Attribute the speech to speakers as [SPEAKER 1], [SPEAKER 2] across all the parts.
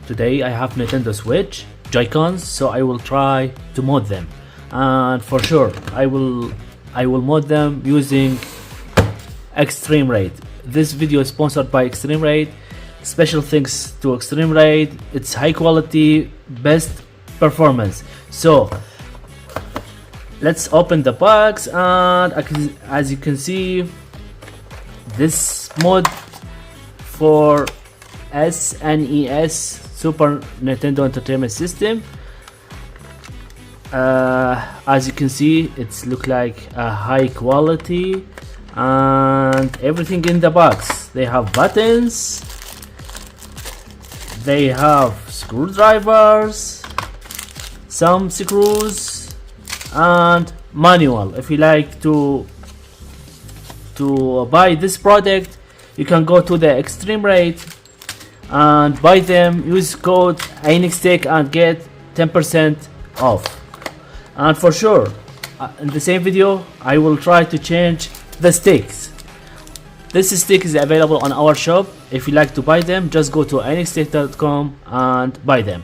[SPEAKER 1] Today I have Nintendo Switch Joy-Cons, so I will try to mod them, and for sure I will mod them using eXtremeRate. This video is sponsored by eXtremeRate. Special thanks to eXtremeRate. It's high quality, best performance. So let's open the box, and as you can see, this mod for SNES Super Nintendo Entertainment System. As you can see, it's look like a high quality, and everything in the box. They have buttons, they have screwdrivers, some screws, and manual. If you like to buy this product, you can go to the eXtremeRate and buy them. Use code Aynax.Tech and get 10% off. And for sure, in the same video, I will try to change the sticks. This stick is available on our shop. If you like to buy them, just go to Aynax.com and buy them.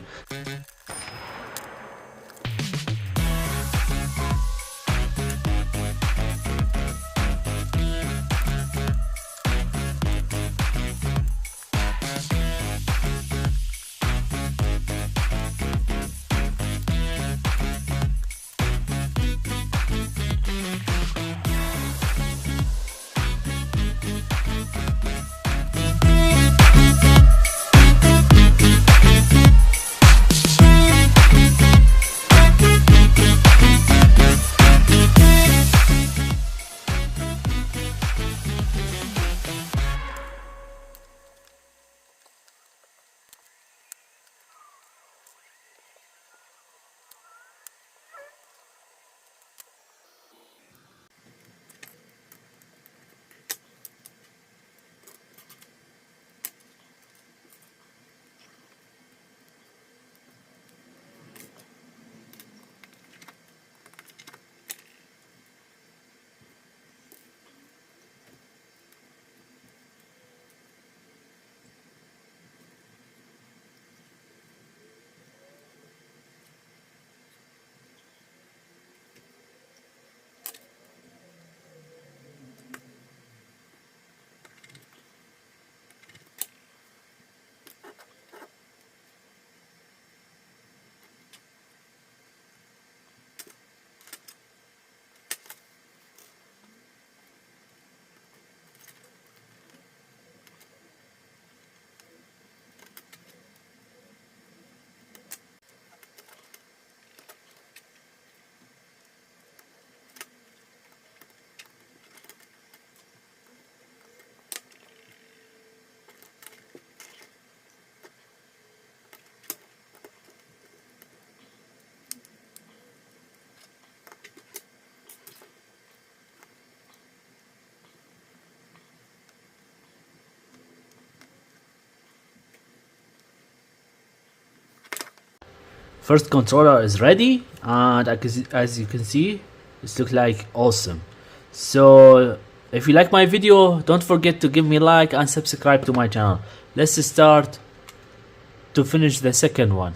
[SPEAKER 1] First controller is ready, and as you can see, it looks like awesome. So if you like my video, don't forget to give me a like and subscribe to my channel. Let's start to finish the second one.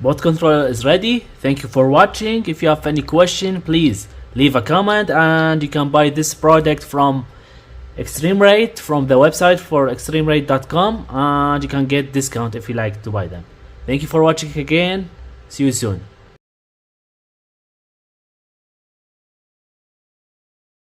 [SPEAKER 1] Bot controller is ready. Thank you for watching. If you have any question, please leave a comment, and you can buy this product from eXtremeRate, from the website for eXtremeRate.com, and you can get discount if you like to buy them. Thank you for watching again. See you soon.